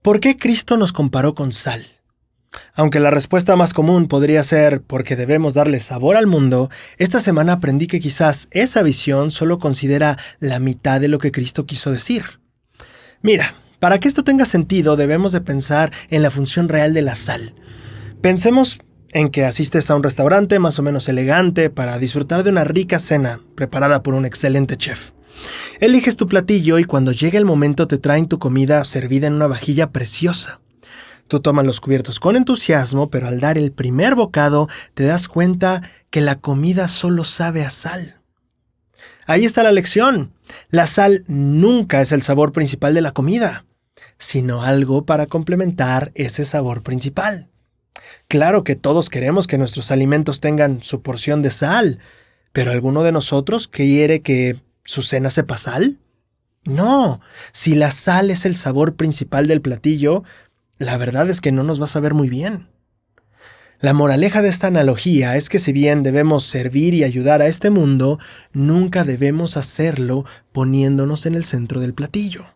¿Por qué Cristo nos comparó con sal? Aunque la respuesta más común podría ser porque debemos darle sabor al mundo, esta semana aprendí que quizás esa visión solo considera la mitad de lo que Cristo quiso decir. Mira, para que esto tenga sentido debemos de pensar en la función real de la sal. Pensemos en que asistes a un restaurante más o menos elegante para disfrutar de una rica cena preparada por un excelente chef. Eliges tu platillo y cuando llega el momento te traen tu comida servida en una vajilla preciosa. Tú tomas los cubiertos con entusiasmo, pero al dar el primer bocado te das cuenta que la comida solo sabe a sal. Ahí está la lección. La sal nunca es el sabor principal de la comida, sino algo para complementar ese sabor principal. Claro que todos queremos que nuestros alimentos tengan su porción de sal, pero ¿alguno de nosotros quiere que su cena sepa sal? No, si la sal es el sabor principal del platillo, la verdad es que no nos va a saber muy bien. La moraleja de esta analogía es que si bien debemos servir y ayudar a este mundo, nunca debemos hacerlo poniéndonos en el centro del platillo.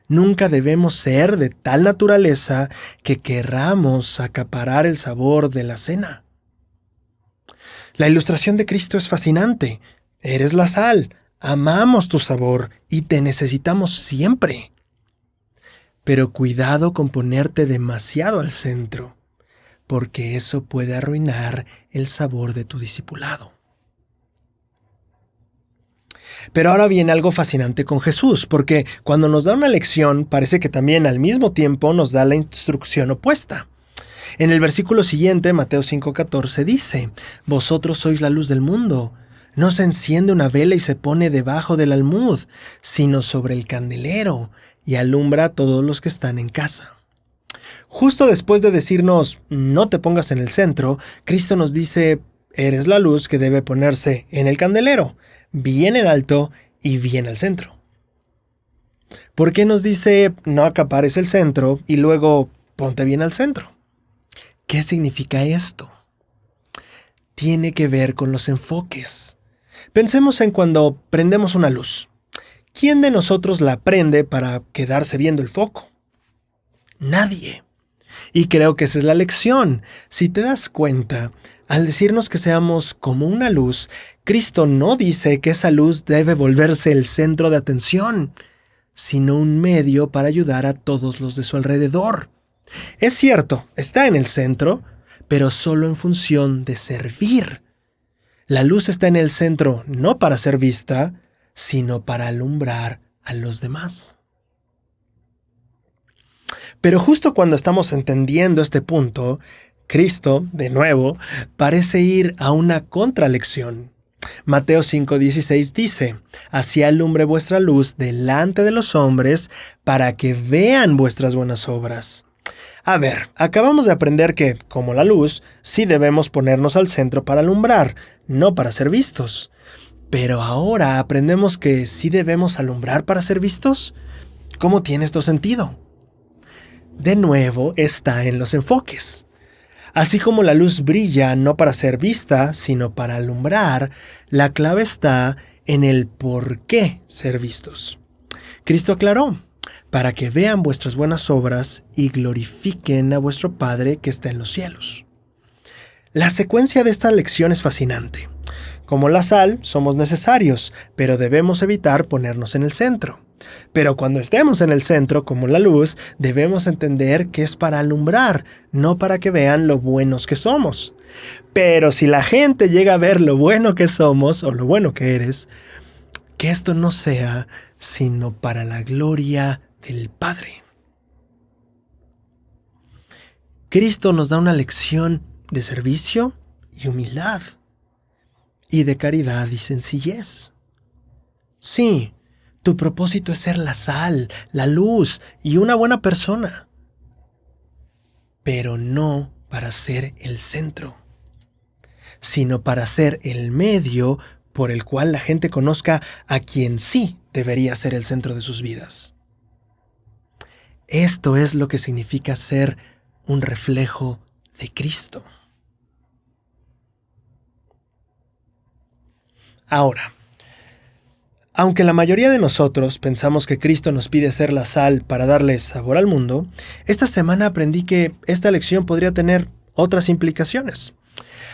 Nunca debemos ser de tal naturaleza que querramos acaparar el sabor de la cena. La ilustración de Cristo es fascinante. Eres la sal, amamos tu sabor y te necesitamos siempre. Pero cuidado con ponerte demasiado al centro, porque eso puede arruinar el sabor de tu discipulado. Pero ahora viene algo fascinante con Jesús, porque cuando nos da una lección, parece que también al mismo tiempo nos da la instrucción opuesta. En el versículo siguiente, Mateo 5:14, dice: «Vosotros sois la luz del mundo. No se enciende una vela y se pone debajo del almud, sino sobre el candelero, y alumbra a todos los que están en casa». Justo después de decirnos, no te pongas en el centro, Cristo nos dice, eres la luz que debe ponerse en el candelero, bien en alto y bien al centro. ¿Por qué nos dice no acapares el centro y luego ponte bien al centro? ¿Qué significa esto? Tiene que ver con los enfoques. Pensemos en cuando prendemos una luz. ¿Quién de nosotros la prende para quedarse viendo el foco? Nadie. Y creo que esa es la lección. Si te das cuenta, al decirnos que seamos como una luz, Cristo no dice que esa luz debe volverse el centro de atención, sino un medio para ayudar a todos los de su alrededor. Es cierto, está en el centro, pero solo en función de servir. La luz está en el centro no para ser vista, sino para alumbrar a los demás. Pero justo cuando estamos entendiendo este punto, Cristo, de nuevo, parece ir a una contralección. Mateo 5:16 dice: «Así alumbre vuestra luz delante de los hombres, para que vean vuestras buenas obras». A ver, acabamos de aprender que, como la luz, sí debemos ponernos al centro para alumbrar, no para ser vistos. Pero ahora aprendemos que sí debemos alumbrar para ser vistos. ¿Cómo tiene esto sentido? De nuevo está en los enfoques. Así como la luz brilla no para ser vista, sino para alumbrar, la clave está en el por qué ser vistos. Cristo aclaró: «Para que vean vuestras buenas obras y glorifiquen a vuestro Padre que está en los cielos». La secuencia de esta lección es fascinante. Como la sal, somos necesarios, pero debemos evitar ponernos en el centro. Pero cuando estemos en el centro, como la luz, debemos entender que es para alumbrar, no para que vean lo buenos que somos. Pero si la gente llega a ver lo bueno que somos o lo bueno que eres, que esto no sea sino para la gloria del Padre. Cristo nos da una lección de servicio y humildad, y de caridad y sencillez. Sí, tu propósito es ser la sal, la luz y una buena persona, pero no para ser el centro, sino para ser el medio por el cual la gente conozca a quien sí debería ser el centro de sus vidas. Esto es lo que significa ser un reflejo de Cristo. Ahora, Aunque la mayoría de nosotros pensamos que Cristo nos pide ser la sal para darle sabor al mundo, esta semana aprendí que esta lección podría tener otras implicaciones.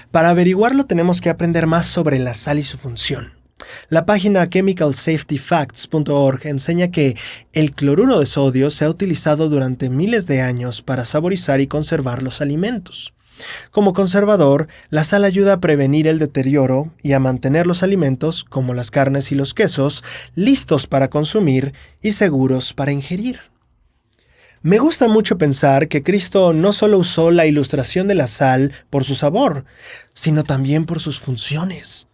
Para averiguarlo tenemos que aprender más sobre la sal y su función. La página chemicalsafetyfacts.org enseña que el cloruro de sodio se ha utilizado durante miles de años para saborizar y conservar los alimentos. Como conservador, la sal ayuda a prevenir el deterioro y a mantener los alimentos, como las carnes y los quesos, listos para consumir y seguros para ingerir. Me gusta mucho pensar que Cristo no solo usó la ilustración de la sal por su sabor, sino también por sus funciones.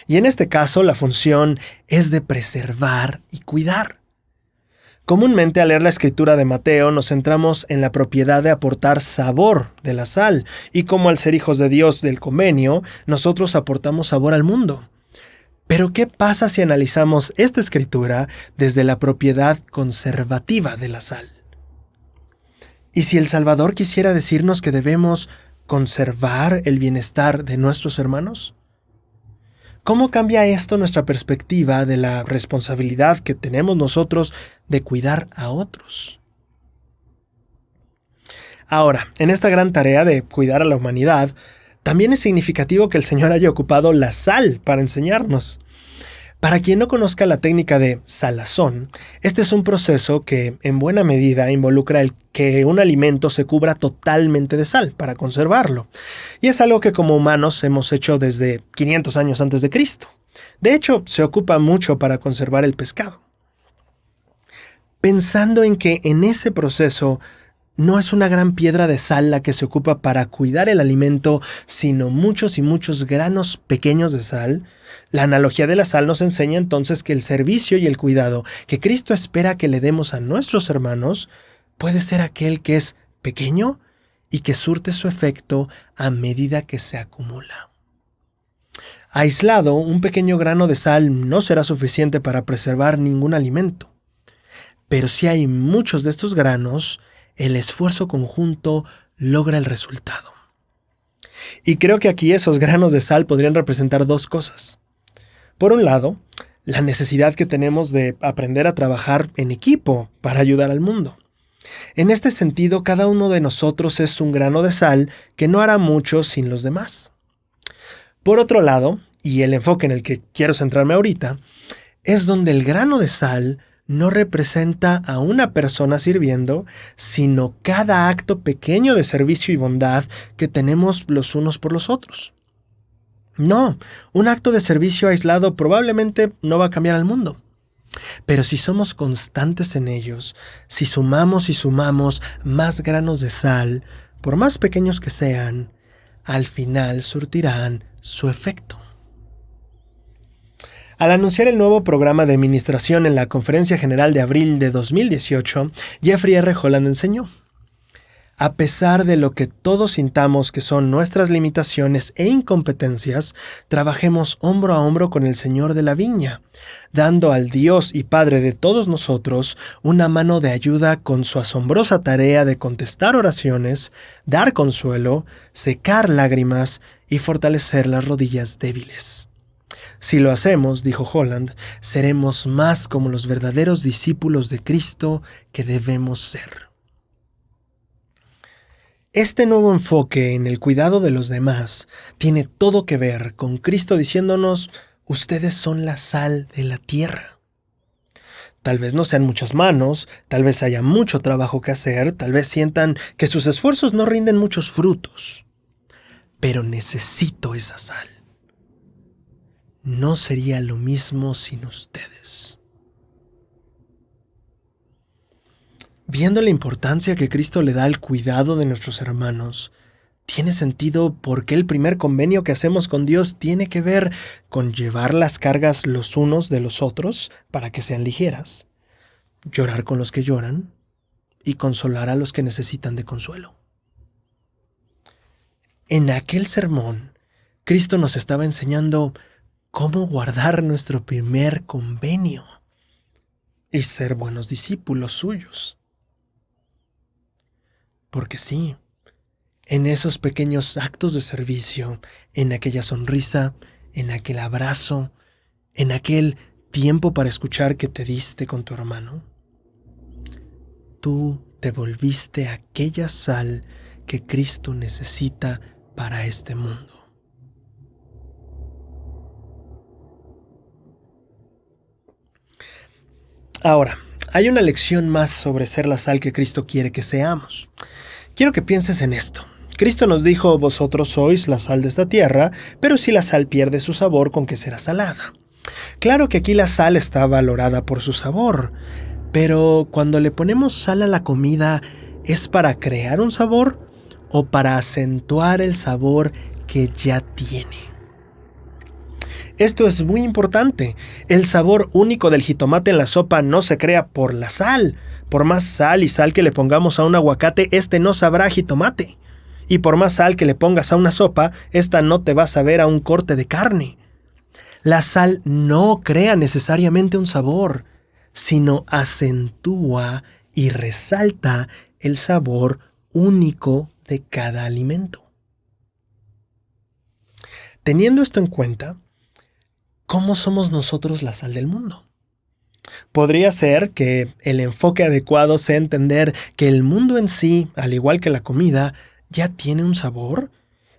Y en este caso, la función es de preservar y cuidar. Comúnmente al leer la escritura de Mateo nos centramos en la propiedad de aportar sabor de la sal, y como al ser hijos de Dios del convenio, nosotros aportamos sabor al mundo. Pero ¿qué pasa si analizamos esta escritura desde la propiedad conservativa de la sal? ¿Y si el Salvador quisiera decirnos que debemos conservar el bienestar de nuestros hermanos? ¿Cómo cambia esto nuestra perspectiva de la responsabilidad que tenemos nosotros de cuidar a otros? Ahora, en esta gran tarea de cuidar a la humanidad, también es significativo que el Señor haya ocupado la sal para enseñarnos. Para quien no conozca la técnica de salazón, este es un proceso que en buena medida involucra el que un alimento se cubra totalmente de sal para conservarlo. Y es algo que como humanos hemos hecho desde 500 años antes de Cristo. De hecho, se ocupa mucho para conservar el pescado. Pensando en que en ese proceso no es una gran piedra de sal la que se ocupa para cuidar el alimento, sino muchos y muchos granos pequeños de sal, la analogía de la sal nos enseña entonces que el servicio y el cuidado que Cristo espera que le demos a nuestros hermanos puede ser aquel que es pequeño y que surte su efecto a medida que se acumula. Aislado, un pequeño grano de sal no será suficiente para preservar ningún alimento. Pero si hay muchos de estos granos, el esfuerzo conjunto logra el resultado. Y creo que aquí esos granos de sal podrían representar dos cosas. Por un lado, la necesidad que tenemos de aprender a trabajar en equipo para ayudar al mundo. En este sentido, cada uno de nosotros es un grano de sal que no hará mucho sin los demás. Por otro lado, y el enfoque en el que quiero centrarme ahorita, es donde el grano de sal no representa a una persona sirviendo, sino cada acto pequeño de servicio y bondad que tenemos los unos por los otros. No, un acto de servicio aislado probablemente no va a cambiar al mundo. Pero si somos constantes en ellos, si sumamos y sumamos más granos de sal, por más pequeños que sean, al final surtirán su efecto. Al anunciar el nuevo programa de administración en la Conferencia General de abril de 2018, Jeffrey R. Holland enseñó: a pesar de lo que todos sintamos que son nuestras limitaciones e incompetencias, trabajemos hombro a hombro con el Señor de la viña, dando al Dios y Padre de todos nosotros una mano de ayuda con su asombrosa tarea de contestar oraciones, dar consuelo, secar lágrimas y fortalecer las rodillas débiles. Si lo hacemos, dijo Holland, seremos más como los verdaderos discípulos de Cristo que debemos ser. Este nuevo enfoque en el cuidado de los demás tiene todo que ver con Cristo diciéndonos: ustedes son la sal de la tierra. Tal vez no sean muchas manos, tal vez haya mucho trabajo que hacer, tal vez sientan que sus esfuerzos no rinden muchos frutos. Pero necesito esa sal. No sería lo mismo sin ustedes. Viendo la importancia que Cristo le da al cuidado de nuestros hermanos, tiene sentido por qué el primer convenio que hacemos con Dios tiene que ver con llevar las cargas los unos de los otros para que sean ligeras, llorar con los que lloran y consolar a los que necesitan de consuelo. En aquel sermón, Cristo nos estaba enseñando cómo guardar nuestro primer convenio y ser buenos discípulos suyos. Porque sí, en esos pequeños actos de servicio, en aquella sonrisa, en aquel abrazo, en aquel tiempo para escuchar que te diste con tu hermano? Tú te volviste aquella sal que Cristo necesita para este mundo. Ahora, hay una lección más sobre ser la sal que Cristo quiere que seamos. Quiero que pienses en esto. Cristo nos dijo: vosotros sois la sal de esta tierra, pero si la sal pierde su sabor, ¿con qué será salada? Claro que aquí la sal está valorada por su sabor, pero cuando le ponemos sal a la comida, ¿es para crear un sabor o para acentuar el sabor que ya tiene? Esto es muy importante. El sabor único del jitomate en la sopa no se crea por la sal. Por más sal y sal que le pongamos a un aguacate, este no sabrá a jitomate. Y por más sal que le pongas a una sopa, esta no te va a saber a un corte de carne. La sal no crea necesariamente un sabor, sino acentúa y resalta el sabor único de cada alimento. Teniendo esto en cuenta, ¿cómo somos nosotros la sal del mundo? Podría ser que el enfoque adecuado sea entender que el mundo en sí, al igual que la comida, ya tiene un sabor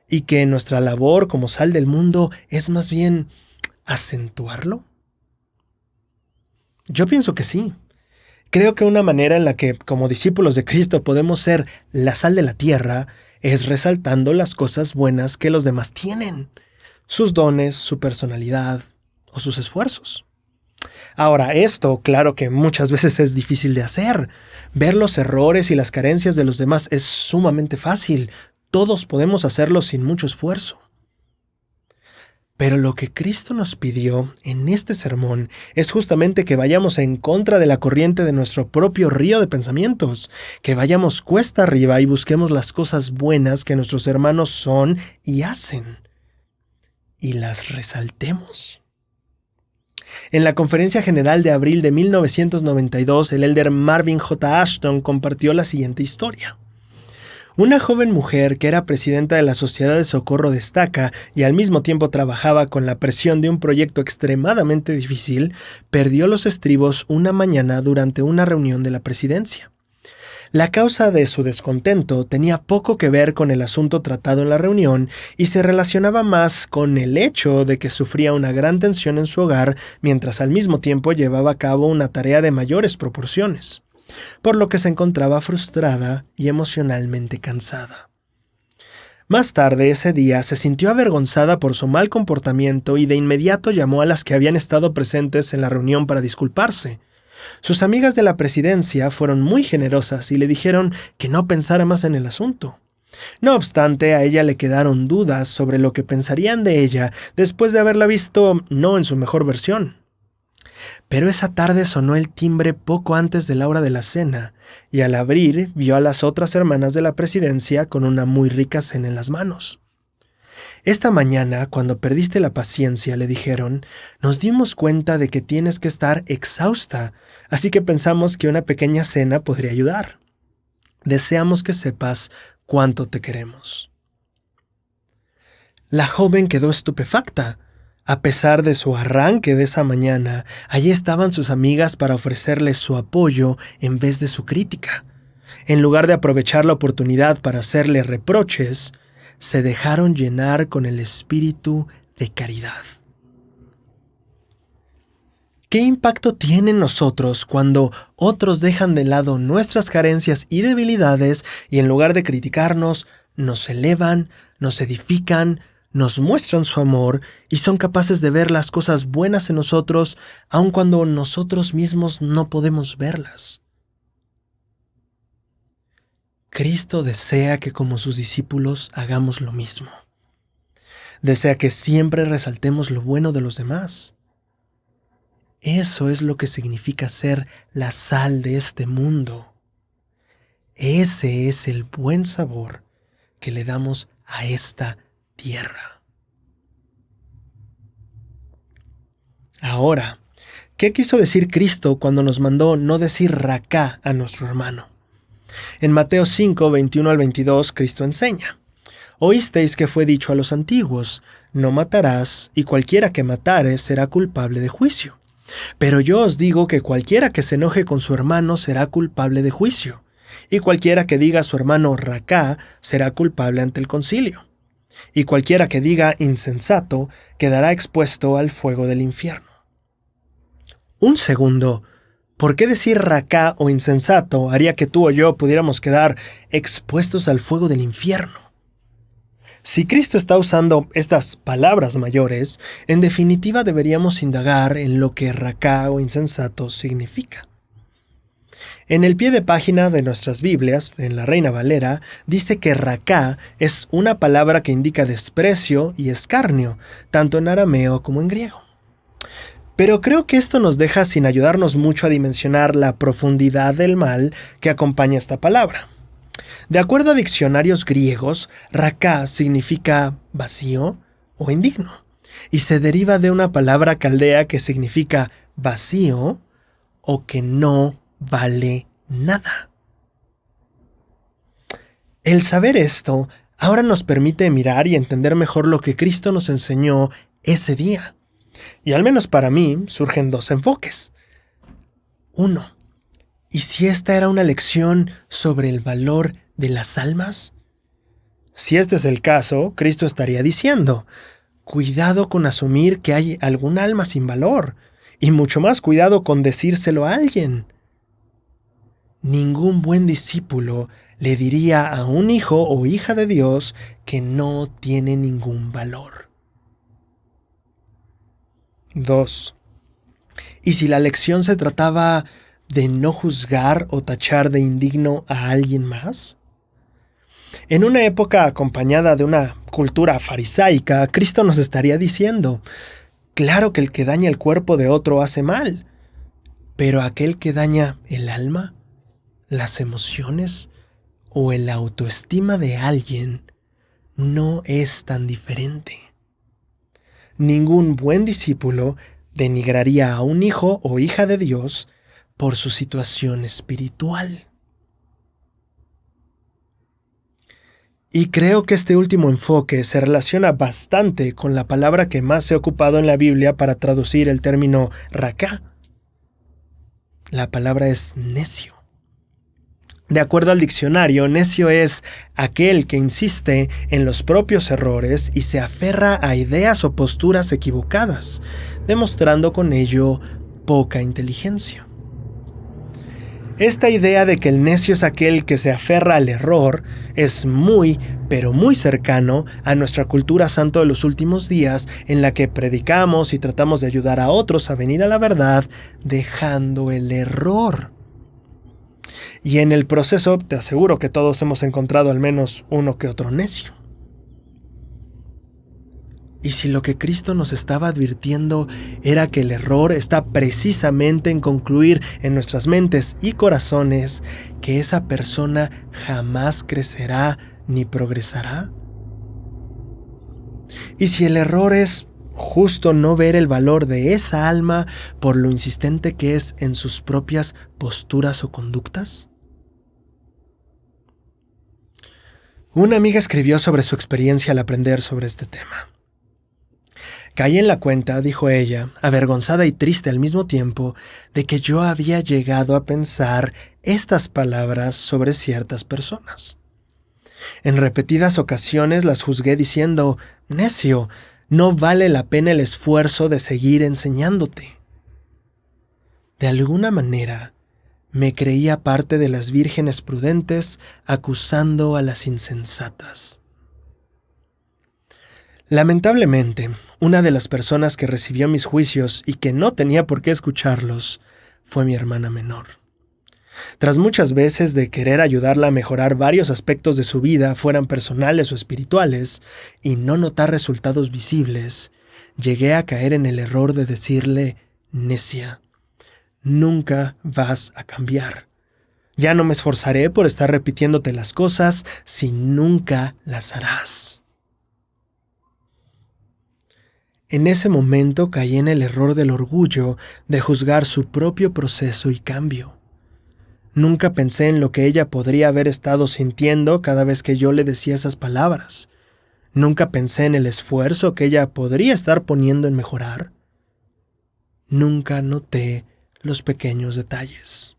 y que nuestra labor como sal del mundo es más bien acentuarlo. Yo pienso que sí. Creo que una manera en la que, como discípulos de Cristo, podemos ser la sal de la tierra es resaltando las cosas buenas que los demás tienen, sus dones, su personalidad o sus esfuerzos. Ahora, esto, claro que muchas veces es difícil de hacer. Ver los errores y las carencias de los demás es sumamente fácil. Todos podemos hacerlo sin mucho esfuerzo. Pero lo que Cristo nos pidió en este sermón es justamente que vayamos en contra de la corriente de nuestro propio río de pensamientos, que vayamos cuesta arriba y busquemos las cosas buenas que nuestros hermanos son y hacen, y las resaltemos. En la Conferencia General de abril de 1992, el elder Marvin J. Ashton compartió la siguiente historia. Una joven mujer que era presidenta de la Sociedad de Socorro Destaca y al mismo tiempo trabajaba con la presión de un proyecto extremadamente difícil, perdió los estribos una mañana durante una reunión de la presidencia. La causa de su descontento tenía poco que ver con el asunto tratado en la reunión y se relacionaba más con el hecho de que sufría una gran tensión en su hogar mientras al mismo tiempo llevaba a cabo una tarea de mayores proporciones, por lo que se encontraba frustrada y emocionalmente cansada. Más tarde ese día se sintió avergonzada por su mal comportamiento y de inmediato llamó a las que habían estado presentes en la reunión para disculparse. Sus amigas de la presidencia fueron muy generosas y le dijeron que no pensara más en el asunto. No obstante, a ella le quedaron dudas sobre lo que pensarían de ella después de haberla visto no en su mejor versión. Pero esa tarde sonó el timbre poco antes de la hora de la cena, y al abrir vio a las otras hermanas de la presidencia con una muy rica cena en las manos. Esta mañana, cuando perdiste la paciencia, le dijeron, nos dimos cuenta de que tienes que estar exhausta, así que pensamos que una pequeña cena podría ayudar. Deseamos que sepas cuánto te queremos. La joven quedó estupefacta. A pesar de su arranque de esa mañana, allí estaban sus amigas para ofrecerle su apoyo en vez de su crítica. En lugar de aprovechar la oportunidad para hacerle reproches, se dejaron llenar con el espíritu de caridad. ¿Qué impacto tiene en nosotros cuando otros dejan de lado nuestras carencias y debilidades y en lugar de criticarnos, nos elevan, nos edifican, nos muestran su amor y son capaces de ver las cosas buenas en nosotros, aun cuando nosotros mismos no podemos verlas? Cristo desea que como sus discípulos hagamos lo mismo. Desea que siempre resaltemos lo bueno de los demás. Eso es lo que significa ser la sal de este mundo. Ese es el buen sabor que le damos a esta tierra. Ahora, ¿qué quiso decir Cristo cuando nos mandó no decir racá a nuestro hermano? En Mateo 5, 21 al 22, Cristo enseña: Oísteis que fue dicho a los antiguos, no matarás, y cualquiera que matare será culpable de juicio. Pero yo os digo que cualquiera que se enoje con su hermano será culpable de juicio, y cualquiera que diga a su hermano racá será culpable ante el concilio, y cualquiera que diga insensato quedará expuesto al fuego del infierno. Un segundo, ¿por qué decir racá o insensato haría que tú o yo pudiéramos quedar expuestos al fuego del infierno? Si Cristo está usando estas palabras mayores, en definitiva deberíamos indagar en lo que racá o insensato significa. En el pie de página de nuestras Biblias, en la Reina Valera, dice que racá es una palabra que indica desprecio y escarnio, tanto en arameo como en griego. Pero creo que esto nos deja sin ayudarnos mucho a dimensionar la profundidad del mal que acompaña esta palabra. De acuerdo a diccionarios griegos, racá significa vacío o indigno, y se deriva de una palabra caldea que significa vacío o que no vale nada. El saber esto ahora nos permite mirar y entender mejor lo que Cristo nos enseñó ese día. Y al menos para mí surgen dos enfoques. Uno, ¿y si esta era una lección sobre el valor de las almas? Si este es el caso, Cristo estaría diciendo, cuidado con asumir que hay algún alma sin valor, y mucho más cuidado con decírselo a alguien. Ningún buen discípulo le diría a un hijo o hija de Dios que no tiene ningún valor. 2. ¿Y si la lección se trataba de no juzgar o tachar de indigno a alguien más? En una época acompañada de una cultura farisaica, Cristo nos estaría diciendo, claro que el que daña el cuerpo de otro hace mal, pero aquel que daña el alma, las emociones o el autoestima de alguien no es tan diferente. Ningún buen discípulo denigraría a un hijo o hija de Dios por su situación espiritual. Y creo que este último enfoque se relaciona bastante con la palabra que más se ha ocupado en la Biblia para traducir el término racá. La palabra es necio. De acuerdo al diccionario, necio es aquel que insiste en los propios errores y se aferra a ideas o posturas equivocadas, demostrando con ello poca inteligencia. Esta idea de que el necio es aquel que se aferra al error es muy, pero muy cercano a nuestra cultura santo de los últimos días, en la que predicamos y tratamos de ayudar a otros a venir a la verdad, dejando el error. Y en el proceso te aseguro que todos hemos encontrado al menos uno que otro necio. Y si lo que Cristo nos estaba advirtiendo era que el error está precisamente en concluir en nuestras mentes y corazones que esa persona jamás crecerá ni progresará. Y si el error es justo no ver el valor de esa alma por lo insistente que es en sus propias posturas o conductas. Una amiga escribió sobre su experiencia al aprender sobre este tema. Caí en la cuenta, dijo ella, avergonzada y triste al mismo tiempo, de que yo había llegado a pensar estas palabras sobre ciertas personas. En repetidas ocasiones las juzgué diciendo, necio, no vale la pena el esfuerzo de seguir enseñándote. De alguna manera, me creía parte de las vírgenes prudentes acusando a las insensatas. Lamentablemente, una de las personas que recibió mis juicios y que no tenía por qué escucharlos fue mi hermana menor. Tras muchas veces de querer ayudarla a mejorar varios aspectos de su vida, fueran personales o espirituales, y no notar resultados visibles, llegué a caer en el error de decirle, necia, nunca vas a cambiar. Ya no me esforzaré por estar repitiéndote las cosas si nunca las harás. En ese momento caí en el error del orgullo de juzgar su propio proceso y cambio. Nunca pensé en lo que ella podría haber estado sintiendo cada vez que yo le decía esas palabras. Nunca pensé en el esfuerzo que ella podría estar poniendo en mejorar. nunca noté los pequeños detalles.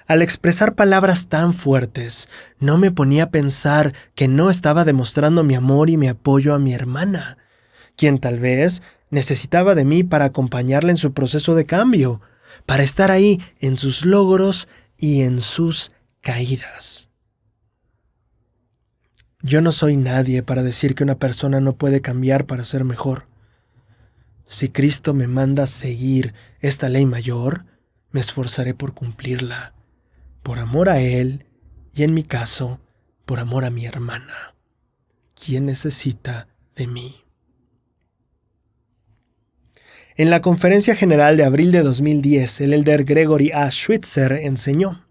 Al expresar palabras tan fuertes, no me ponía a pensar que no estaba demostrando mi amor y mi apoyo a mi hermana, quien tal vez necesitaba de mí para acompañarla en su proceso de cambio, para estar ahí en sus logros y en sus caídas. Yo no soy nadie para decir que una persona no puede cambiar para ser mejor. Si Cristo me manda seguir esta ley mayor, me esforzaré por cumplirla, por amor a Él y, en mi caso, por amor a mi hermana, quien necesita de mí. En la Conferencia General de abril de 2010, el elder Gregory A. Switzer enseñó: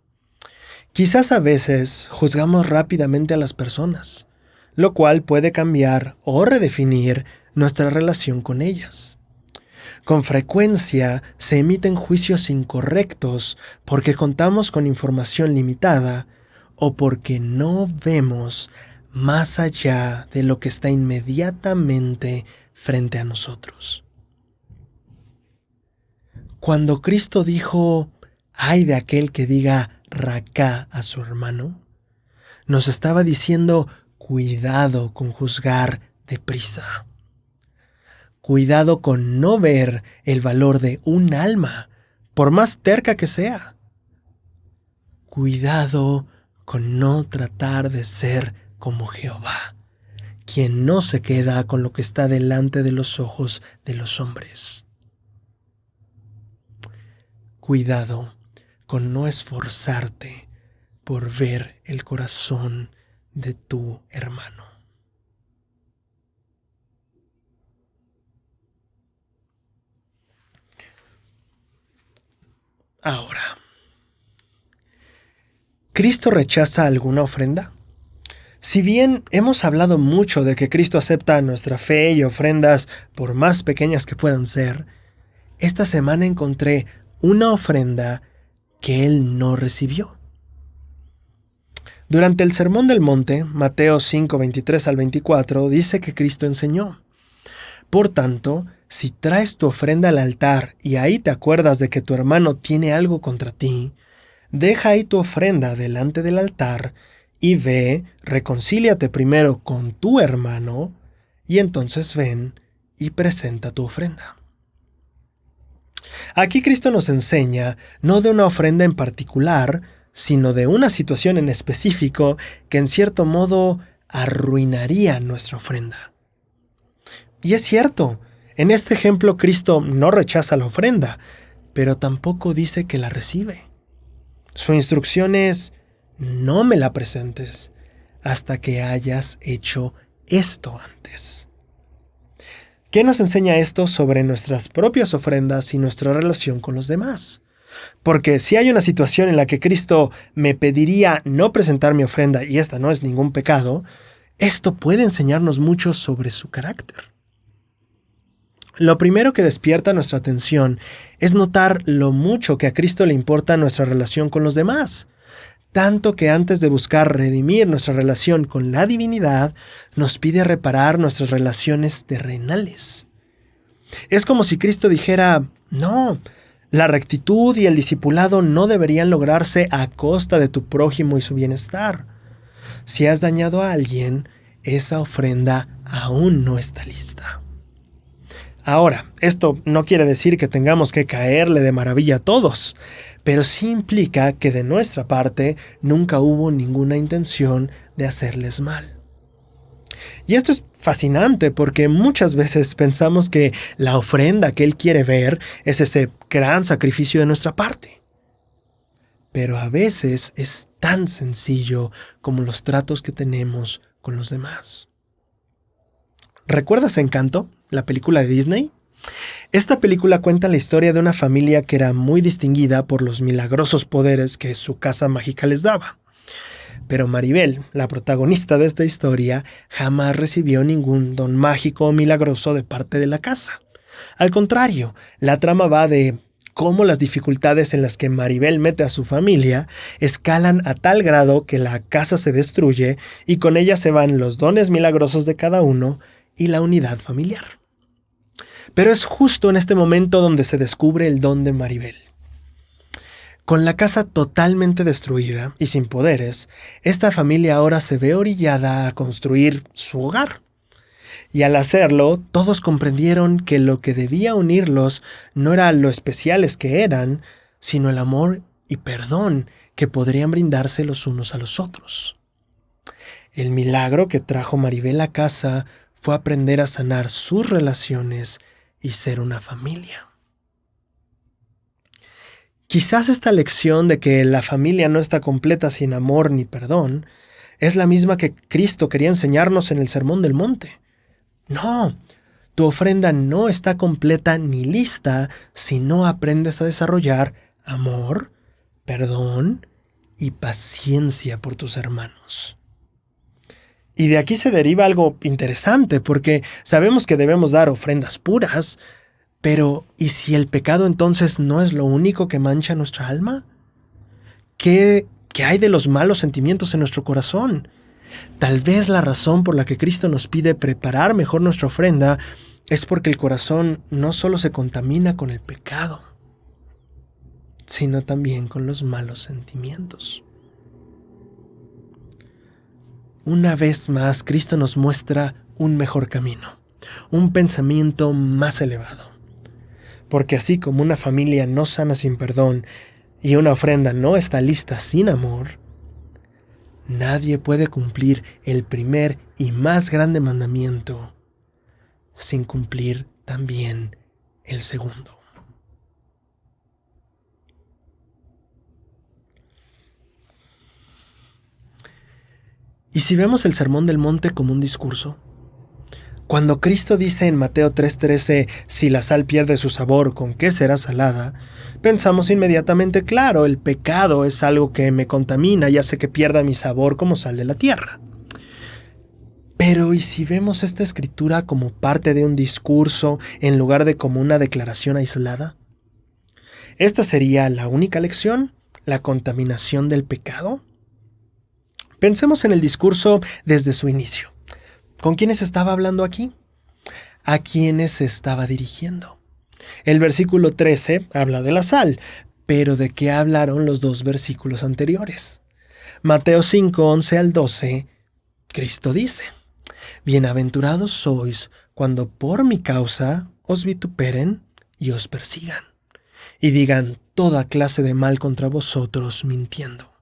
quizás a veces juzgamos rápidamente a las personas, lo cual puede cambiar o redefinir nuestra relación con ellas. Con frecuencia se emiten juicios incorrectos porque contamos con información limitada o porque no vemos más allá de lo que está inmediatamente frente a nosotros. Cuando Cristo dijo, ay de aquel que diga racá a su hermano, nos estaba diciendo, cuidado con juzgar deprisa. Cuidado con no ver el valor de un alma, por más terca que sea. Cuidado con no tratar de ser como Jehová, quien no se queda con lo que está delante de los ojos de los hombres. Cuidado con no esforzarte por ver el corazón de tu hermano. Ahora, ¿Cristo rechaza alguna ofrenda? Si bien hemos hablado mucho de que Cristo acepta nuestra fe y ofrendas por más pequeñas que puedan ser, esta semana encontré una ofrenda que Él no recibió. Durante el Sermón del Monte, Mateo 5, 23 al 24, dice que Cristo enseñó: por tanto, si traes tu ofrenda al altar y ahí te acuerdas de que tu hermano tiene algo contra ti, deja ahí tu ofrenda delante del altar y ve, reconcíliate primero con tu hermano y entonces ven y presenta tu ofrenda. Aquí Cristo nos enseña no de una ofrenda en particular, sino de una situación en específico que en cierto modo arruinaría nuestra ofrenda. Y es cierto, en este ejemplo Cristo no rechaza la ofrenda, pero tampoco dice que la recibe. Su instrucción es: no me la presentes hasta que hayas hecho esto antes. ¿Qué nos enseña esto sobre nuestras propias ofrendas y nuestra relación con los demás? Porque si hay una situación en la que Cristo me pediría no presentar mi ofrenda y esta no es ningún pecado, esto puede enseñarnos mucho sobre su carácter. Lo primero que despierta nuestra atención es notar lo mucho que a Cristo le importa nuestra relación con los demás, tanto que antes de buscar redimir nuestra relación con la divinidad, nos pide reparar nuestras relaciones terrenales. Es como si Cristo dijera: no, la rectitud y el discipulado no deberían lograrse a costa de tu prójimo y su bienestar. Si has dañado a alguien, esa ofrenda aún no está lista. Ahora, esto no quiere decir que tengamos que caerle de maravilla a todos, pero sí implica que de nuestra parte nunca hubo ninguna intención de hacerles mal. Y esto es fascinante porque muchas veces pensamos que la ofrenda que Él quiere ver es ese gran sacrificio de nuestra parte. Pero a veces es tan sencillo como los tratos que tenemos con los demás. ¿Recuerdas Encanto, la película de Disney? Esta película cuenta la historia de una familia que era muy distinguida por los milagrosos poderes que su casa mágica les daba. Pero Maribel, la protagonista de esta historia, jamás recibió ningún don mágico o milagroso de parte de la casa. Al contrario, la trama va de cómo las dificultades en las que Maribel mete a su familia escalan a tal grado que la casa se destruye y con ella se van los dones milagrosos de cada uno y la unidad familiar. Pero es justo en este momento donde se descubre el don de Maribel. Con la casa totalmente destruida y sin poderes, esta familia ahora se ve orillada a construir su hogar. Y al hacerlo, todos comprendieron que lo que debía unirlos no era lo especiales que eran, sino el amor y perdón que podrían brindarse los unos a los otros. El milagro que trajo Maribel a casa fue aprender a sanar sus relaciones y ser una familia. Quizás esta lección de que la familia no está completa sin amor ni perdón es la misma que Cristo quería enseñarnos en el Sermón del Monte. No, tu ofrenda no está completa ni lista si no aprendes a desarrollar amor, perdón y paciencia por tus hermanos. Y de aquí se deriva algo interesante, porque sabemos que debemos dar ofrendas puras, pero ¿y si el pecado entonces no es lo único que mancha nuestra alma? ¿Qué hay de los malos sentimientos en nuestro corazón? Tal vez la razón por la que Cristo nos pide preparar mejor nuestra ofrenda es porque el corazón no solo se contamina con el pecado, sino también con los malos sentimientos. Una vez más, Cristo nos muestra un mejor camino, un pensamiento más elevado. Porque así como una familia no sana sin perdón y una ofrenda no está lista sin amor, nadie puede cumplir el primer y más grande mandamiento sin cumplir también el segundo. ¿Y si vemos el Sermón del Monte como un discurso? Cuando Cristo dice en Mateo 3:13, si la sal pierde su sabor, ¿con qué será salada?, pensamos inmediatamente, claro, el pecado es algo que me contamina y hace que pierda mi sabor como sal de la tierra. Pero ¿y si vemos esta escritura como parte de un discurso en lugar de como una declaración aislada? ¿Esta sería la única lección? ¿La contaminación del pecado? Pensemos en el discurso desde su inicio. ¿Con quiénes estaba hablando aquí? ¿A quiénes se estaba dirigiendo? El versículo 13 habla de la sal, pero ¿de qué hablaron los dos versículos anteriores? Mateo 5:11 al 12, Cristo dice: Bienaventurados sois cuando por mi causa os vituperen y os persigan, y digan toda clase de mal contra vosotros mintiendo.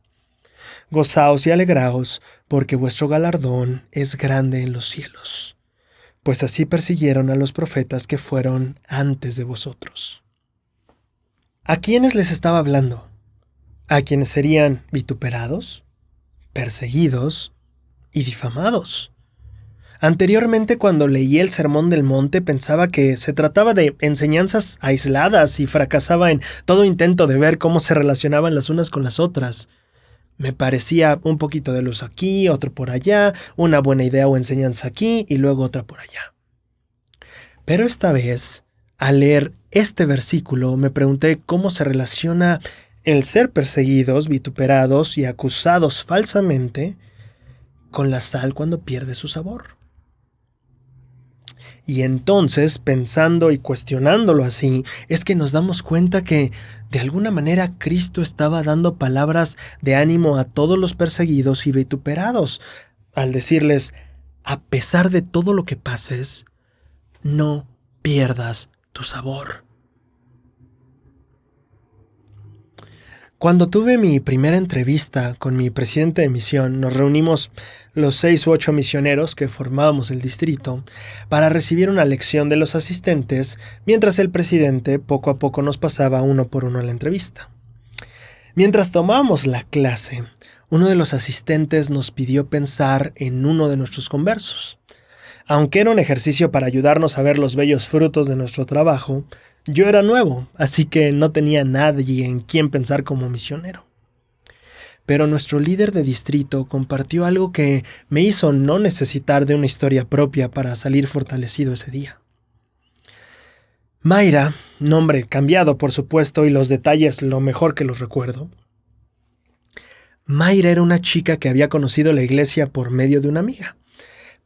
Gozaos y alegraos, porque vuestro galardón es grande en los cielos, pues así persiguieron a los profetas que fueron antes de vosotros. ¿A quiénes les estaba hablando? ¿A quienes serían vituperados, perseguidos y difamados? Anteriormente, cuando leí el Sermón del Monte, pensaba que se trataba de enseñanzas aisladas y fracasaba en todo intento de ver cómo se relacionaban las unas con las otras. Me parecía un poquito de luz aquí, otro por allá, una buena idea o enseñanza aquí y luego otra por allá. Pero esta vez, al leer este versículo, me pregunté cómo se relaciona el ser perseguidos, vituperados y acusados falsamente con la sal cuando pierde su sabor. Y entonces, pensando y cuestionándolo así, es que nos damos cuenta que, de alguna manera, Cristo estaba dando palabras de ánimo a todos los perseguidos y vituperados, al decirles, a pesar de todo lo que pases, no pierdas tu sabor. Cuando tuve mi primera entrevista con mi presidente de misión, nos reunimos los 6 u 8 misioneros que formábamos el distrito para recibir una lección de los asistentes, mientras el presidente poco a poco nos pasaba uno por uno la entrevista. Mientras tomábamos la clase, uno de los asistentes nos pidió pensar en uno de nuestros conversos. Aunque era un ejercicio para ayudarnos a ver los bellos frutos de nuestro trabajo, yo era nuevo, así que no tenía nadie en quien pensar como misionero. Pero nuestro líder de distrito compartió algo que me hizo no necesitar de una historia propia para salir fortalecido ese día. Mayra, nombre cambiado por supuesto y los detalles lo mejor que los recuerdo. Mayra era una chica que había conocido la iglesia por medio de una amiga,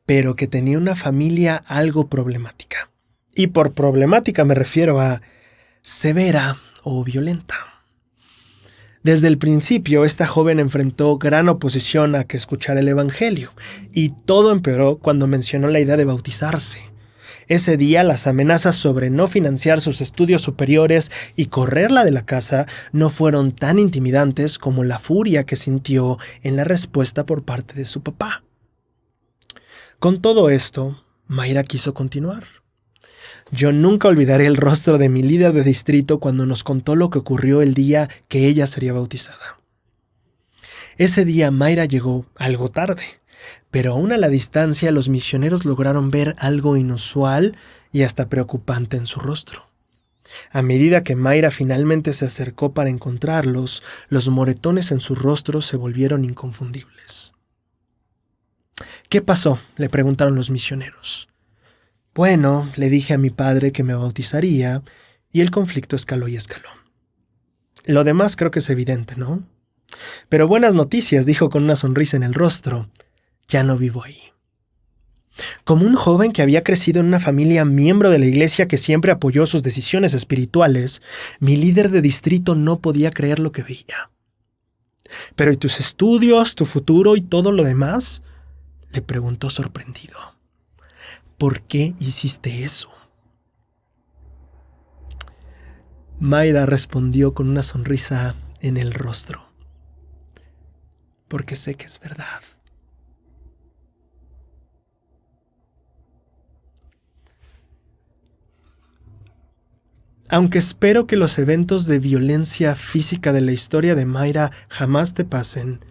pero que tenía una familia algo problemática. Y por problemática me refiero a severa o violenta. Desde el principio, esta joven enfrentó gran oposición a que escuchara el Evangelio, y todo empeoró cuando mencionó la idea de bautizarse. Ese día, las amenazas sobre no financiar sus estudios superiores y correrla de la casa no fueron tan intimidantes como la furia que sintió en la respuesta por parte de su papá. Con todo esto, Mayra quiso continuar. Yo nunca olvidaré el rostro de mi líder de distrito cuando nos contó lo que ocurrió el día que ella sería bautizada. Ese día Mayra llegó algo tarde, pero aún a la distancia los misioneros lograron ver algo inusual y hasta preocupante en su rostro. A medida que Mayra finalmente se acercó para encontrarlos, los moretones en su rostro se volvieron inconfundibles. ¿Qué pasó?, le preguntaron los misioneros. Bueno, le dije a mi padre que me bautizaría, y el conflicto escaló y escaló. Lo demás creo que es evidente, ¿no? Pero buenas noticias, dijo con una sonrisa en el rostro. Ya no vivo ahí. Como un joven que había crecido en una familia miembro de la iglesia que siempre apoyó sus decisiones espirituales, mi líder de distrito no podía creer lo que veía. ¿Pero y tus estudios, tu futuro y todo lo demás?, le preguntó sorprendido. ¿Por qué hiciste eso? Mayra respondió con una sonrisa en el rostro. Porque sé que es verdad. Aunque espero que los eventos de violencia física de la historia de Mayra jamás te pasen,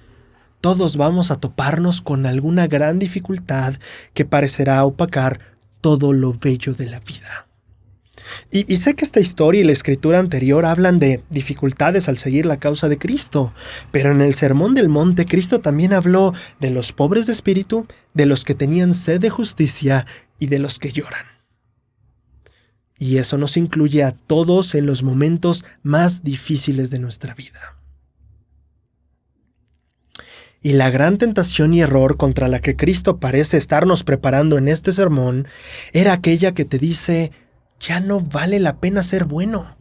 todos vamos a toparnos con alguna gran dificultad que parecerá opacar todo lo bello de la vida. Y sé que esta historia y la escritura anterior hablan de dificultades al seguir la causa de Cristo, pero en el Sermón del Monte Cristo también habló de los pobres de espíritu, de los que tenían sed de justicia y de los que lloran. Y eso nos incluye a todos en los momentos más difíciles de nuestra vida. Y la gran tentación y error contra la que Cristo parece estarnos preparando en este sermón era aquella que te dice: ya no vale la pena ser bueno.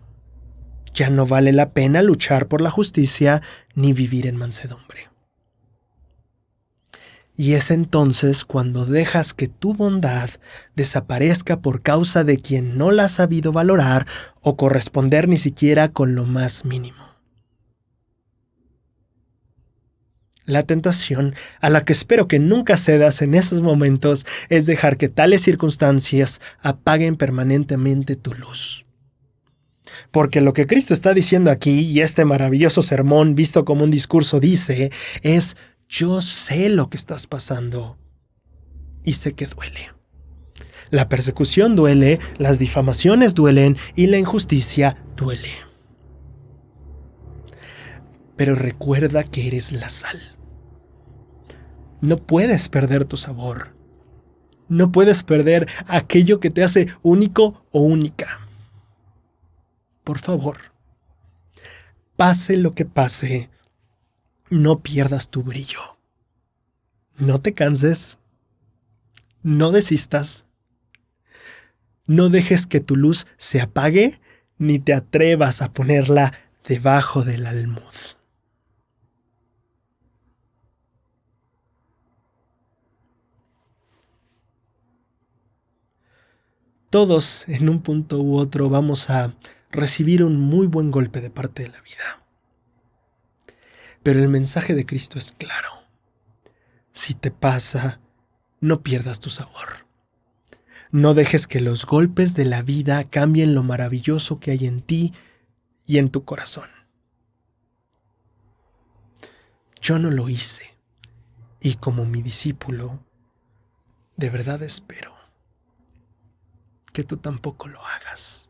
Ya no vale la pena luchar por la justicia ni vivir en mansedumbre. Y es entonces cuando dejas que tu bondad desaparezca por causa de quien no la ha sabido valorar o corresponder ni siquiera con lo más mínimo. La tentación, a la que espero que nunca cedas en esos momentos, es dejar que tales circunstancias apaguen permanentemente tu luz. Porque lo que Cristo está diciendo aquí, y este maravilloso sermón visto como un discurso dice, es: yo sé lo que estás pasando y sé que duele. La persecución duele, las difamaciones duelen y la injusticia duele. Pero recuerda que eres la sal. No puedes perder tu sabor. No puedes perder aquello que te hace único o única. Por favor, pase lo que pase, no pierdas tu brillo. No te canses. No desistas. No dejes que tu luz se apague, ni te atrevas a ponerla debajo del almud. Todos, en un punto u otro, vamos a recibir un muy buen golpe de parte de la vida. Pero el mensaje de Cristo es claro. Si te pasa, no pierdas tu sabor. No dejes que los golpes de la vida cambien lo maravilloso que hay en ti y en tu corazón. Yo no lo hice, y como mi discípulo, de verdad espero que tú tampoco lo hagas.